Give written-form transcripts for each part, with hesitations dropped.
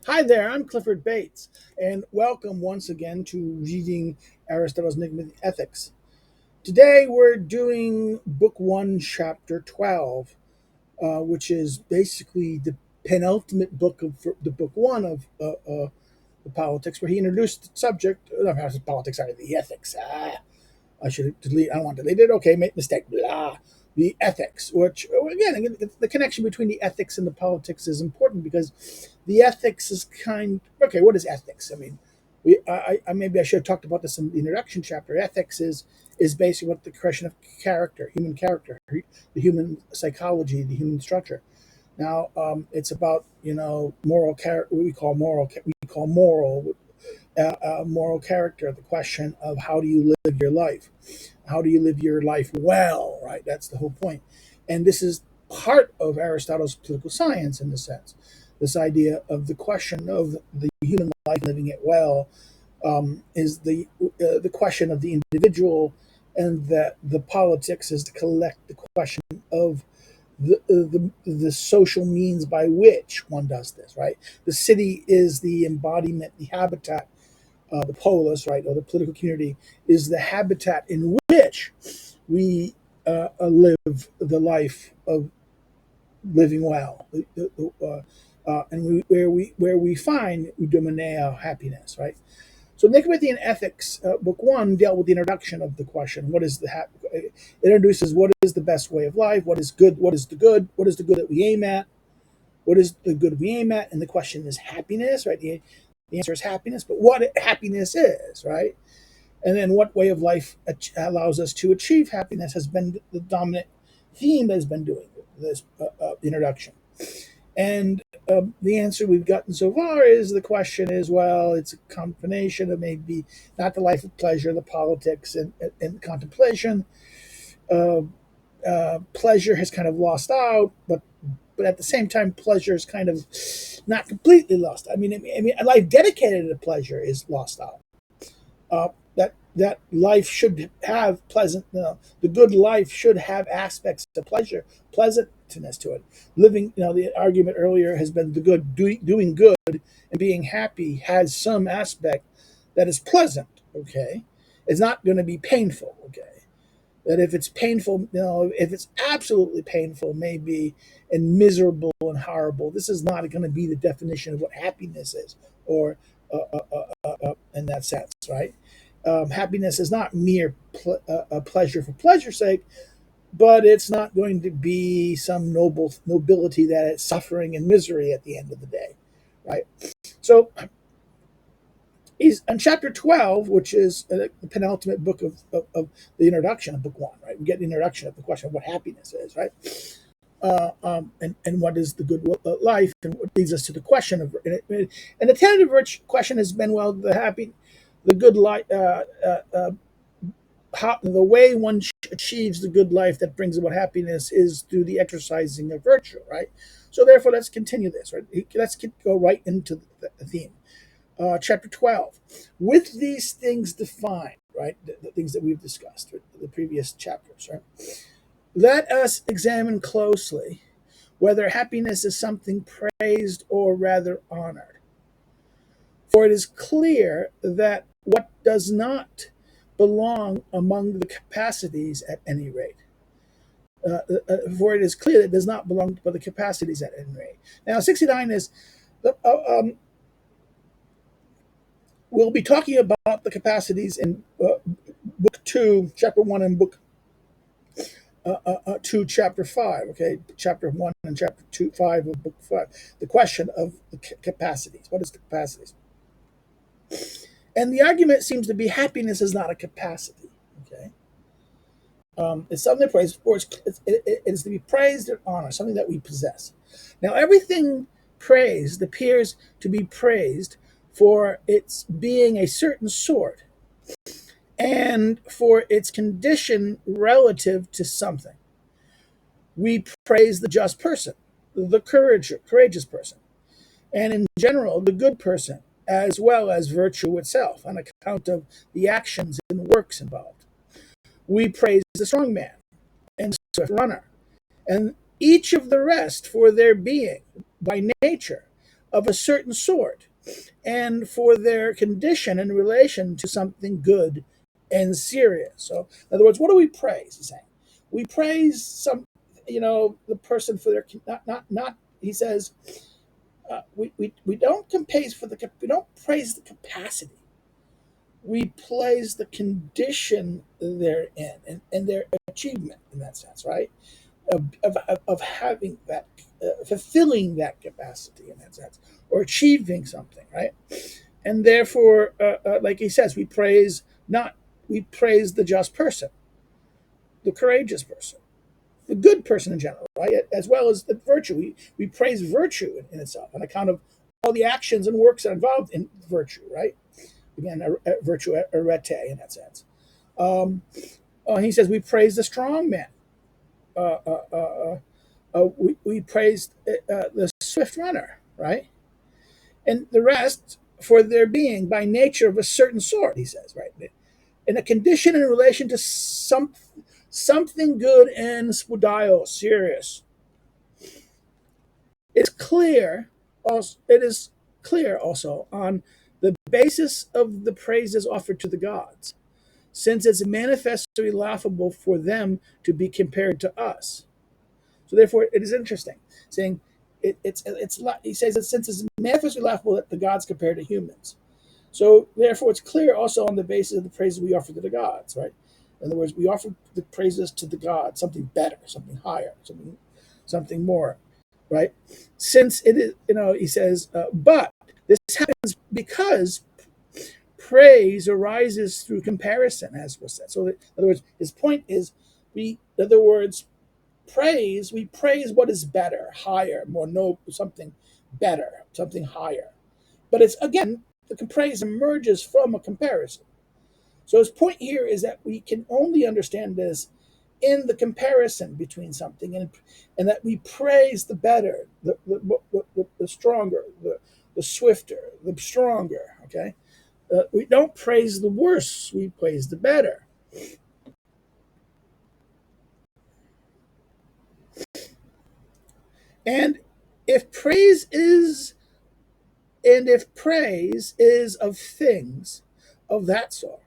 Hi there, I'm Clifford Bates, and welcome once again to Reading Aristotle's Nicomachean Ethics. Today we're doing Book 1, Chapter 12, which is basically the penultimate book of the Book 1 of the politics, where he introduced the subject, not the politics, sorry, the ethics. I should delete. I don't want to delete it. Okay, make mistake. Blah. The ethics, which again, the connection between the ethics and the politics is important because the ethics is okay. What is ethics? I mean, maybe I should have talked about this in the introduction chapter. Ethics is basically what the question of character, the human psychology, the human structure. Now, it's about moral character. Moral character, the question of how do you live your life? How do you live your life well, right? That's the whole point. And this is part of Aristotle's political science in the sense. This idea of the question of the human life, living it well, is the question of the individual, and that the politics is to collect the question of the social means by which one does this, right? The city is the embodiment, the habitat, the polis, right, or the political community is the habitat in which we live the life of living well, where we find eudaimonia, happiness, right? So Nicomachean Ethics, Book 1, dealt with the introduction of the question, what is it introduces what is the best way of life, what is good, what is the good, what is the good that we aim at, what is the good we aim at, and the question is happiness, right? The answer is happiness, but what happiness is, right? And then what way of life allows us to achieve happiness has been the dominant theme that has been doing this introduction. And the answer we've gotten so far is the question is, well, it's a combination of maybe not the life of pleasure, the politics, and contemplation. Uh, Pleasure has kind of lost out, but at the same time, pleasure is kind of not completely lost. I mean, a life dedicated to pleasure is lost out. That life should have the good life should have aspects of pleasantness to it. Living, the argument earlier has been the good, doing good and being happy has some aspect that is pleasant. Okay, it's not going to be painful. Okay, that if it's painful, if it's absolutely painful, maybe, and miserable and horrible, this is not going to be the definition of what happiness is, or in that sense, right? Happiness is not mere pleasure for pleasure's sake, but it's not going to be some nobility that it's suffering and misery at the end of the day, right? So he's in chapter 12, which is the penultimate book of the introduction of book 1, right? We get the introduction of the question of what happiness is, right? And what is the good life, and what leads us to the question of, and the tentative question has been, well, the good life, how the way one achieves the good life that brings about happiness is through the exercising of virtue, right? So therefore, let's continue this, right? Go right into the theme. Chapter 12. With these things defined, right? The things that we've discussed, right? The previous chapters, right? Let us examine closely whether happiness is something praised or rather honored. For it is clear that what does not belong among the capacities at any rate. For it is clear that it does not belong to the capacities at any rate. Now, 69 is we'll be talking about the capacities in book 2, chapter 1, and book 2, chapter 5. Okay, chapter 1 and chapter 2, 5 of book 5. The question of the capacities. What is the capacities? And the argument seems to be happiness is not a capacity. Okay, it's something to praise for. It is to be praised and honored, something that we possess. Now, everything praised appears to be praised for its being a certain sort and for its condition relative to something. We praise the just person, the courageous person, and in general, the good person, as well as virtue itself, on account of the actions and works involved. We praise the strong man and swift runner, and each of the rest for their being, by nature, of a certain sort, and for their condition in relation to something good and serious. So, in other words, what do we praise? He's saying we praise the person for their not. He says we don't we don't praise the capacity. We praise the condition they're in and their achievement in that sense, right? Of having that, fulfilling that capacity in that sense, or achieving something, right? And therefore, like he says, we praise the just person, the courageous person, the good person in general, right? As well as the virtue. We praise virtue in itself on account of all the actions and works that are involved in virtue, right? Again, virtue arete in that sense. Um, he says we praise the strong man. Uh, uh, uh, we praise the swift runner, right? And the rest for their being by nature of a certain sort, he says, right? In a condition in relation to something good and spudio, serious. It's clear. Also, it is clear also on the basis of the praises offered to the gods, since it's manifestly laughable for them to be compared to us. So therefore, it is interesting, saying he says that since it's manifestly laughable that the gods compare to humans. So therefore, it's clear also on the basis of the praises we offer to the gods, right? In other words, we offer the praises to the gods, something better, something higher, something more, right? Since it is, he says, but this happens because praise arises through comparison, as was said. So, in other words, his point is, in other words, we praise what is better, higher, more noble, something better, something higher. But it's again, the praise emerges from a comparison. So his point here is that we can only understand this in the comparison between something, and that we praise the better, the stronger, the swifter, the stronger. Okay, we don't praise the worse; we praise the better. And if praise is if praise is of things of that sort,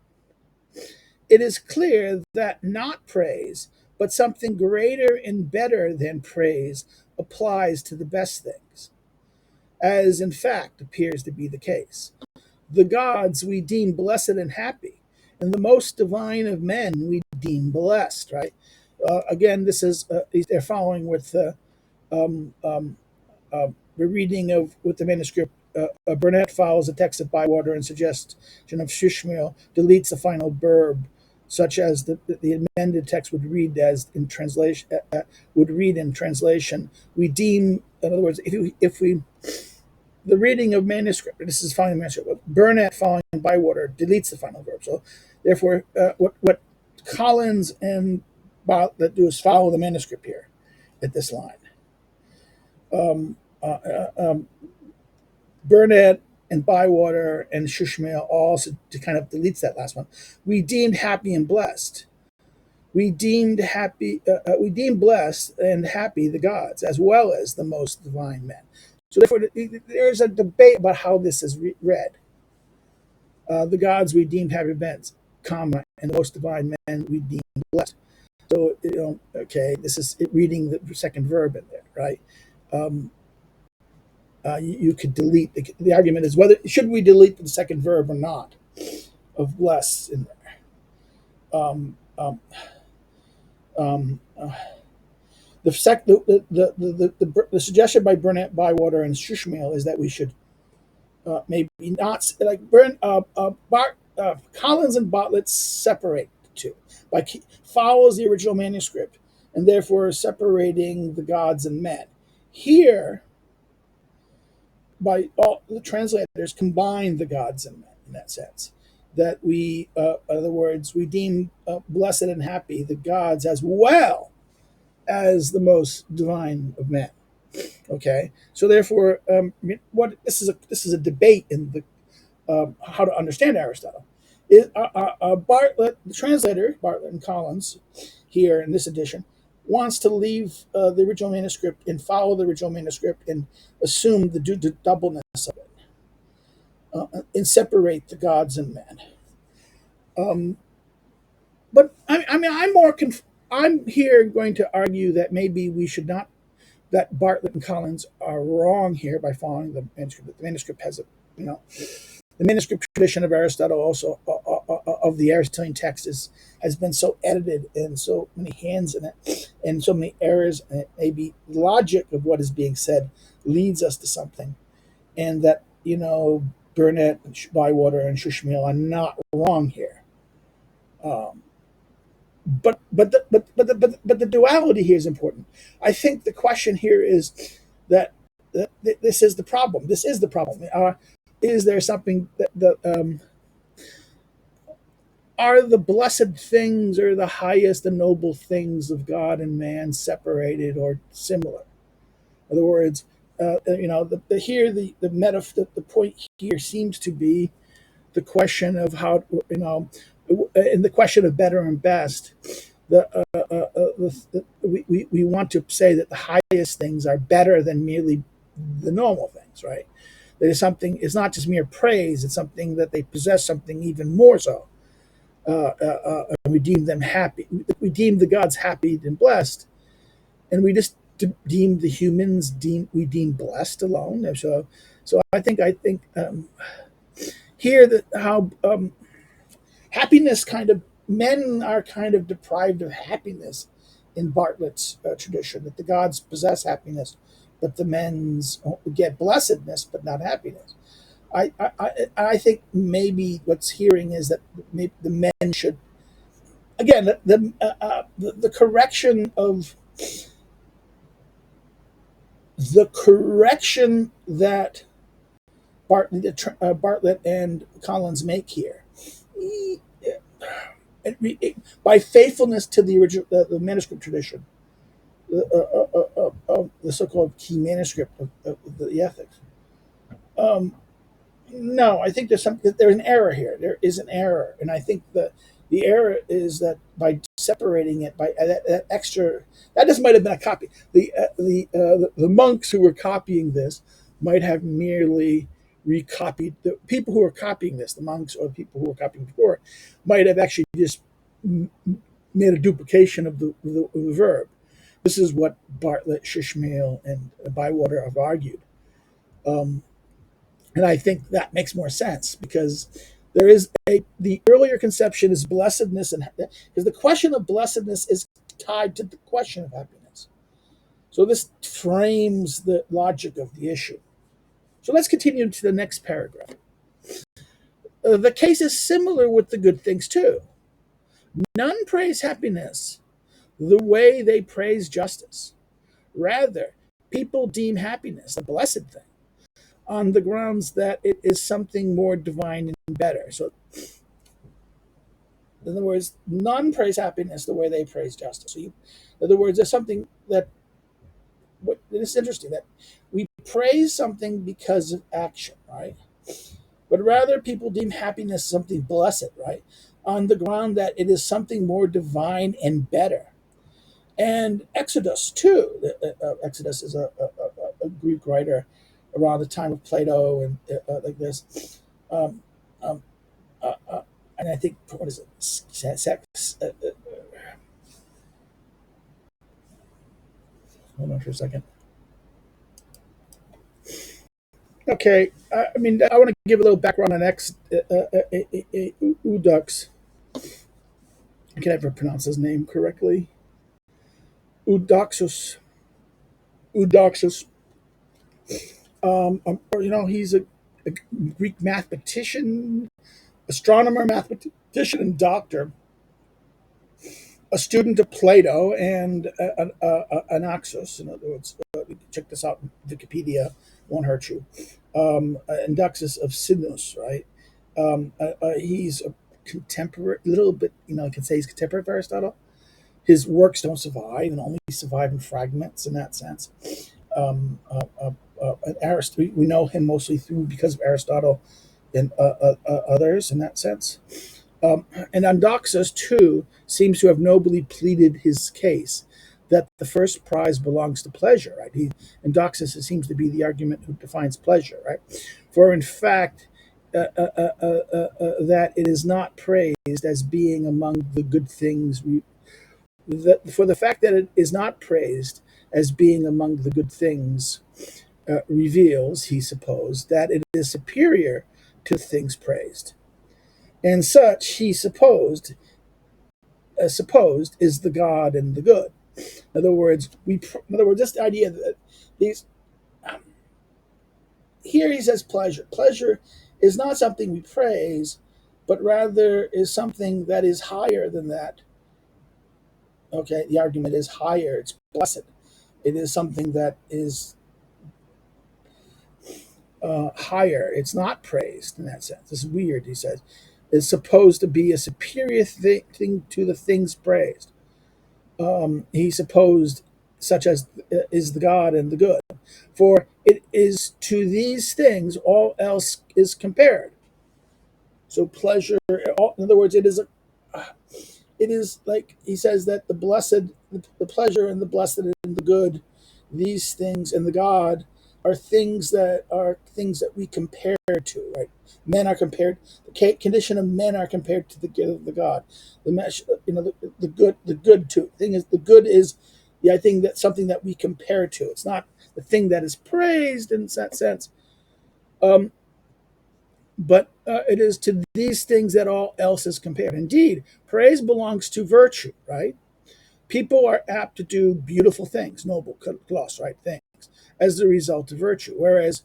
it is clear that not praise, but something greater and better than praise applies to the best things, as in fact appears to be the case. The gods we deem blessed and happy, and the most divine of men we deem blessed, right? Again, this is they're following with um, um, the reading of with the manuscript. Burnett follows the text of Bywater and suggestion of Shishmael deletes the final verb, such as the amended text would read as in translation. Would read in translation. We deem, in other words, if we the reading of manuscript. This is following manuscript. Burnett following Bywater deletes the final verb. So therefore, what Collins and Bartlett do is follow the manuscript here at this line. Um, uh, uh, um, Burnett and Bywater and Shushmael also to kind of deletes that last one. We deemed happy and blessed. We deemed happy. We deemed blessed and happy the gods as well as the most divine men. So therefore, there's a debate about how this is read. The gods we deemed happy men, comma, and the most divine men we deemed blessed. So okay, this is reading the second verb in there, right? Um, you could delete the argument is whether should we delete the second verb or not of bless in there. Um, the, sec, the suggestion by Burnett, Bywater, and Shushmael is that we should maybe not like Collins and Bartlett separate the two, like follows the original manuscript and therefore separating the gods and men. Here, by all the translators combine the gods and men in that sense. That we, in other words, we deem blessed and happy the gods as well as the most divine of men. Okay, so therefore, what this is a debate in the how to understand Aristotle. Bartlett, the translator, Bartlett and Collins, here in this edition, wants to leave the original manuscript and follow the original manuscript and assume the doubleness of it, and separate the gods and men. Um, but I mean, I'm here going to argue that maybe we should not, that Bartlett and Collins are wrong here by following the manuscript. The manuscript has a, you know, the manuscript tradition of Aristotle, also of the Aristotelian text, has been so edited and so many hands in it and so many errors, and maybe logic of what is being said leads us to something, and that, Burnett and Bywater and Shushmail are not wrong here. Um, but the duality here is important. I think the question here is that, this is the problem. This is the problem. Is there something that are the blessed things or the highest and noble things of God and man separated or similar? In other words, the point here seems to be the question of how, in the question of better and best. We want to say that the highest things are better than merely the normal things, right? That is something. It's not just mere praise. It's something that they possess something even more so. And we deem them happy. We deem the gods happy and blessed, and we just deem the humans we deem blessed alone. So I think here that how happiness kind of, men are kind of deprived of happiness in Bartlett's tradition, that the gods possess happiness, but the men's get blessedness but not happiness. I think maybe what's hearing is that maybe the men should, again, the correction of the correction that Bartlett and Collins make here, by faithfulness to the original, the manuscript tradition, the so-called key manuscript of the Ethics. No, I think there's an error here. There is an error, and I think the error is that by separating it by that extra, that just might have been a copy. The monks who were copying this might have merely recopied. The people who were copying this, the monks or the people who were copying before, might have actually just made a duplication of the verb. This is what Bartlett, Shishmael, and Bywater have argued. Um, and I think that makes more sense, because there is the earlier conception is blessedness, and because the question of blessedness is tied to the question of happiness. So this frames the logic of the issue. So let's continue to the next paragraph. The case is similar with the good things too. None praise happiness the way they praise justice. Rather, people deem happiness a blessed thing, on the grounds that it is something more divine and better. So, in other words, none praise happiness the way they praise justice. In other words, there's something that, it's interesting that we praise something because of action, right? But rather, people deem happiness something blessed, right? On the ground that it is something more divine and better. And Exodus, too. Exodus is a Greek writer around the time of Plato and like this. Um, um, and I think, what is it? Sachs. Hold on for a second. Okay, I mean, I want to give a little background on Udux. I can never pronounce his name correctly. Eudoxus. Eudoxus. He's a Greek mathematician, astronomer, mathematician, and doctor, a student of Plato and Anaxus. In other words, check this out in Wikipedia, won't hurt you. Anaxus of Sinus, right? He's a contemporary, a little bit, I can say he's contemporary of Aristotle. His works don't survive and only survive in fragments in that sense. We know him mostly because of Aristotle and others in that sense. And Andoxus, too, seems to have nobly pleaded his case, that the first prize belongs to pleasure, right? In doxis, it seems to be the argument who defines pleasure, right? For in fact, that it is not praised as being among the good things. For the fact that it is not praised as being among the good things reveals, he supposed, that it is superior to things praised. And such, he supposed is the God and the good. In other words, this idea that these here he says pleasure. Pleasure is not something we praise, but rather is something that is higher than that. Okay, the argument is higher. It's blessed. It is something that is higher. It's not praised in that sense. This is weird. He says it's supposed to be a superior thing to the things praised. He supposed, such as is the God and the good. For it is to these things all else is compared. So pleasure, in other words, it is like he says that the blessed, the pleasure and the blessed and the good, these things and the God are things that we compare to, right? Men are compared. The condition of men are compared to the good of the God. The good too. Thing is, the good is I think that's something that we compare to. It's not the thing that is praised in that sense. Um, but it is to these things that all else is compared. Indeed, praise belongs to virtue, right? People are apt to do beautiful things, noble, gloss, right things, as the result of virtue, whereas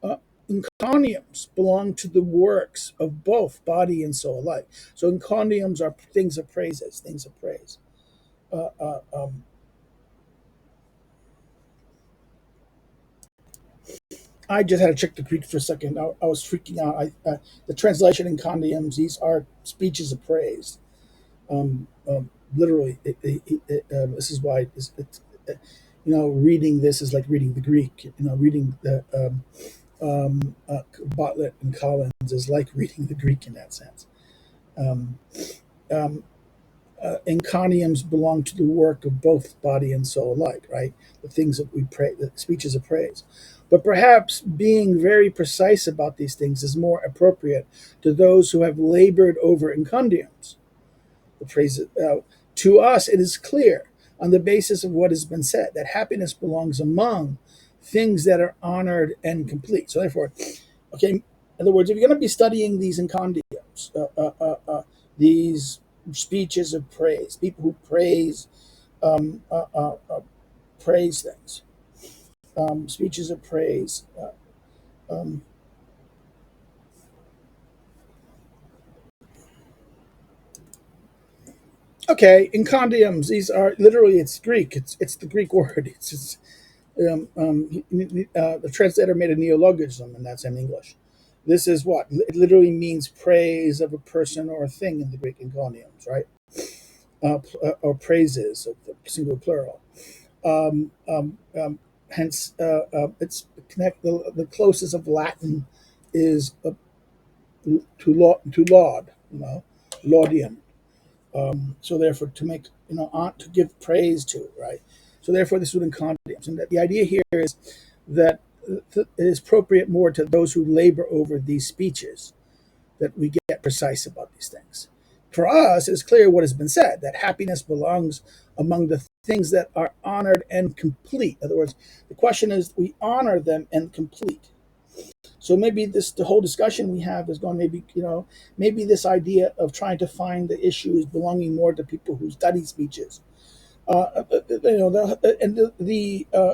uh, encomiums belong to the works of both body and soul alike. So encomiums are things of praises, things of praise. Uh, uh, um, I just had to check the Greek for a second. I was freaking out. The translation encomiums, these are speeches of praise. Literally, this is why reading this is like reading the Greek. Reading the Bartlett and Collins is like reading the Greek in that sense. Um, um, Encomiums belong to the work of both body and soul alike, right? The things that we pray, the speeches of praise. But perhaps being very precise about these things is more appropriate to those who have labored over encomiums. The phrase to us, it is clear on the basis of what has been said that happiness belongs among things that are honored and complete. So, therefore, okay, in other words, if you're going to be studying these encomiums, these speeches of praise, people who um, uh, uh, uh, praise things, speeches of praise. Um, encomiums. These are literally it's Greek. It's the Greek word. The translator made a neologism, and that's in English. This is what it literally means: praise of a person or a thing in the Greek encomiums, right? Or praises, of the singular plural. Hence, it's connect the closest of Latin is to laud, laudium. So therefore, to make to give praise to, right? So therefore, this would encomiums, and that the idea here is that it is appropriate more to those who labor over these speeches that we get precise about these things. For us, it's clear what has been said that happiness belongs among the things that are honored and complete. In other words, the question is we honor them and complete. So maybe the whole discussion we have is going maybe this idea of trying to find the issues belonging more to people who study speeches. The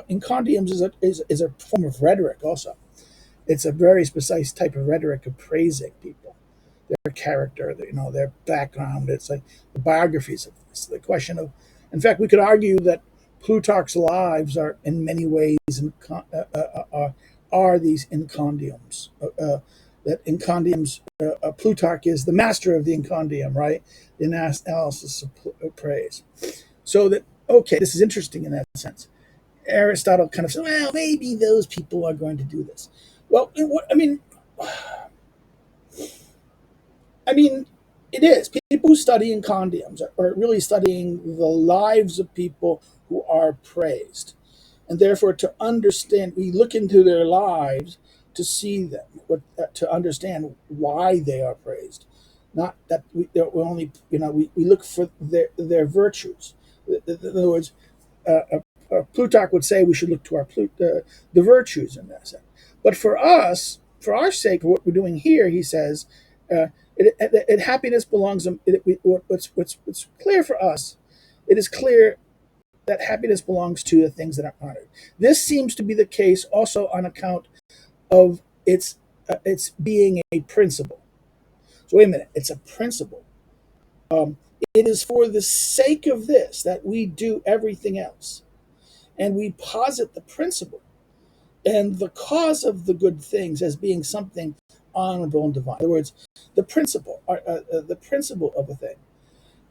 encomiums is a form of rhetoric also. It's a very precise type of rhetoric of praising people, their character, their background. It's like the biographies of this. The question of, in fact, we could argue that Plutarch's lives are in many ways are these encomiums. That encomiums, Plutarch is the master of the encomium, right? The analysis of praise. So that this is interesting in that sense. Aristotle kind of said, well, maybe those people are going to do this. Well, I mean, It is. People who study in condiums are really studying the lives of people who are praised. And therefore, to understand, we look into their lives to see them, to understand why they are praised. Not that we only, we look for their virtues. In other words, Plutarch would say we should look to the virtues in that sense. But for us, for our sake, what we're doing here, he says, happiness belongs. What's clear for us, it is clear that happiness belongs to the things that are honored. This seems to be the case also on account of its being a principle. So wait a minute, it's a principle. Um, it is for the sake of this that we do everything else, and we posit the principle and the cause of the good things as being something honorable and divine. In other words, the principle of a thing.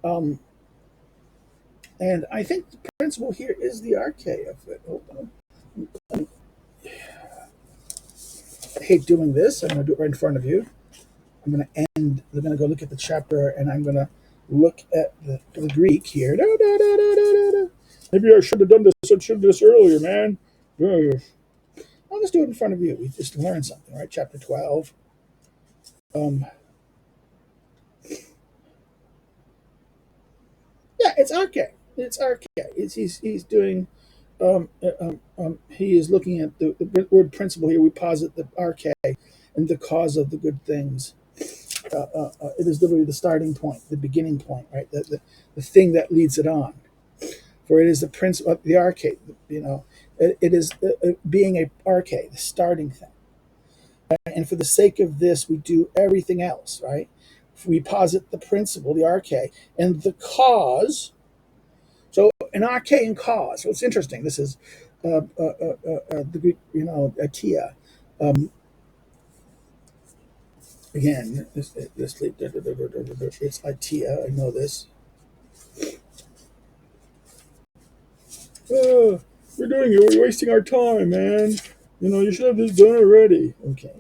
Um, and I think the principle here is the arche of it. Hold on. I hate doing this. I'm going to do it right in front of you. I'm going to go look at the chapter, and I'm going to look at the Greek here. Maybe I should have done this. I should have done this earlier, man. I'll just do it in front of you. We just learned something, right? Chapter 12. Yeah, it's arche. It's arche. He's doing. He is looking at the word principle here. We posit the arche and the cause of the good things. It is literally the starting point, the beginning point, right? The thing that leads it on. For it is the principle, the arche. It is being a arche, the starting thing. And for the sake of this, we do everything else, right? We posit the principle, the arche, and the cause. So an arche and cause. So it's interesting. This is the Greek, atia. Um, Again, it's atia. I know this. We're doing it. We're wasting our time, man. You should have this done already. Okay.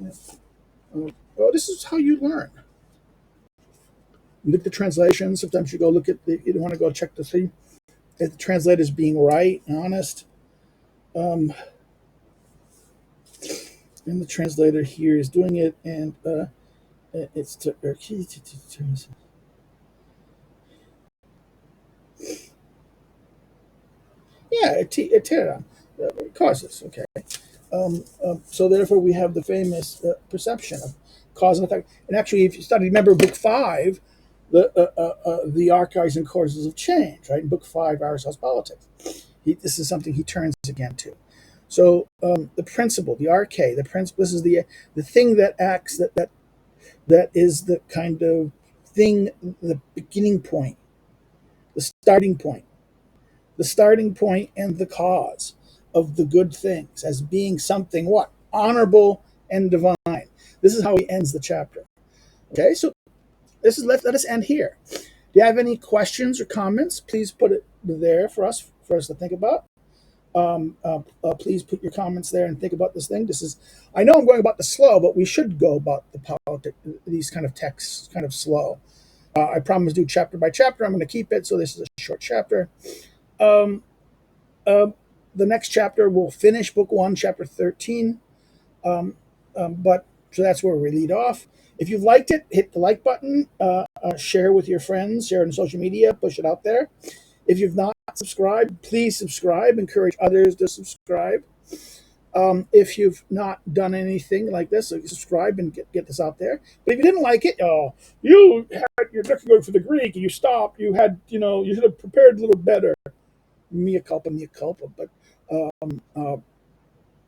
Well, this is how you learn. You look at the translation. Sometimes you go look at you want to go check to see if the translator's being right and honest. And the translator here is doing it, and it's to. Yeah, causes. Okay. So therefore, we have the famous perception of cause and effect. And actually, if you study, remember Book 5, the archives and causes of change, right? In Book 5, Aristotle's Politics. This is something he turns again to. So the principle, the arche, the principle. This is the thing that acts that is the kind of thing, the beginning point, the starting point, and the cause of the good things as being something what? Honorable and divine. This is how he ends the chapter. Okay, so let us end here. Do you have any questions or comments? Please put it there for us to think about. Please put your comments there and think about this thing. I know I'm going about this slow, but we should go about these kind of texts kind of slow. I promise to do chapter by chapter. I'm going to keep it, so this is a short chapter. Um, the next chapter will finish Book 1, Chapter 13. But so that's where we lead off. If you've liked it, hit the like button, share with your friends, share it on social media, push it out there. If you've not subscribed, please subscribe. Encourage others to subscribe. If you've not done anything like this, so you subscribe and get this out there. But if you didn't like it, you're going for the Greek, and you stopped. You should have prepared a little better. Mea culpa. But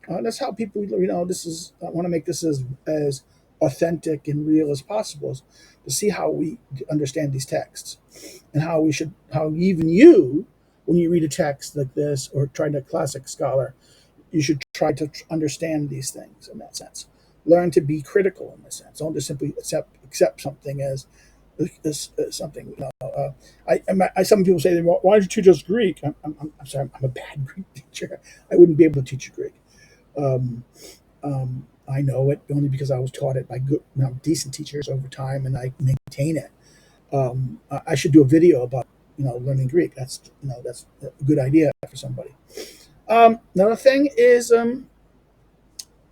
that's how people, I want to make this as authentic and real as possible, to see how we understand these texts, and how even you, when you read a text like this or try to classic scholar, you should try to understand these things in that sense. Learn to be critical in this sense. Don't just simply accept something as something. Some people say, "Why don't you teach us Greek?" I'm sorry, I'm a bad Greek teacher. I wouldn't be able to teach you Greek. Um, I know it only because I was taught it by good, decent teachers over time, and I maintain it. I should do a video about learning Greek. That's a good idea for somebody. Another thing is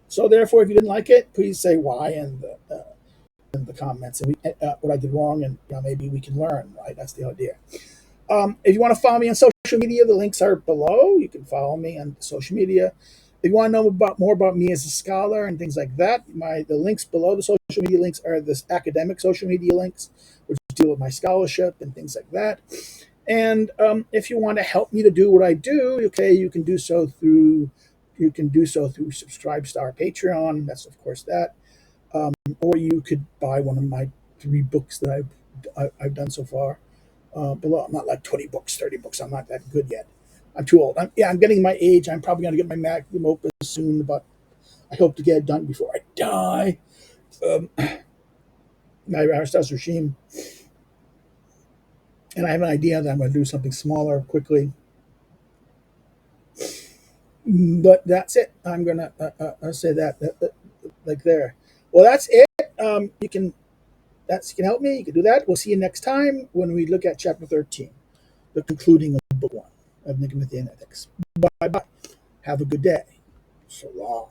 so therefore, if you didn't like it, please say why in the comments and what I did wrong, and maybe we can learn. Right, that's the idea. If you want to follow me on social media, the links are below. You can follow me on social media. If you want to know more about me as a scholar and things like that, the links below the social media links are the academic social media links, which deal with my scholarship and things like that. And if you want to help me to do what I do, okay, you can do so through Subscribe Star Patreon. That's of course that, or you could buy one of my 3 books that I've done so far. Below, I'm not like 20 books, 30 books. I'm not that good yet. I'm too old. I'm getting my age. I'm probably going to get my magnum opus soon, but I hope to get it done before I die. Um, my Aristotle's regime, and I have an idea that I'm going to do something smaller quickly. But that's it. I'm going to say that like there. Well, that's it. You can help me. You can do that. We'll see you next time when we look at chapter 13, the concluding of book 1 of Nicomachean Ethics. Bye bye. Have a good day. So long.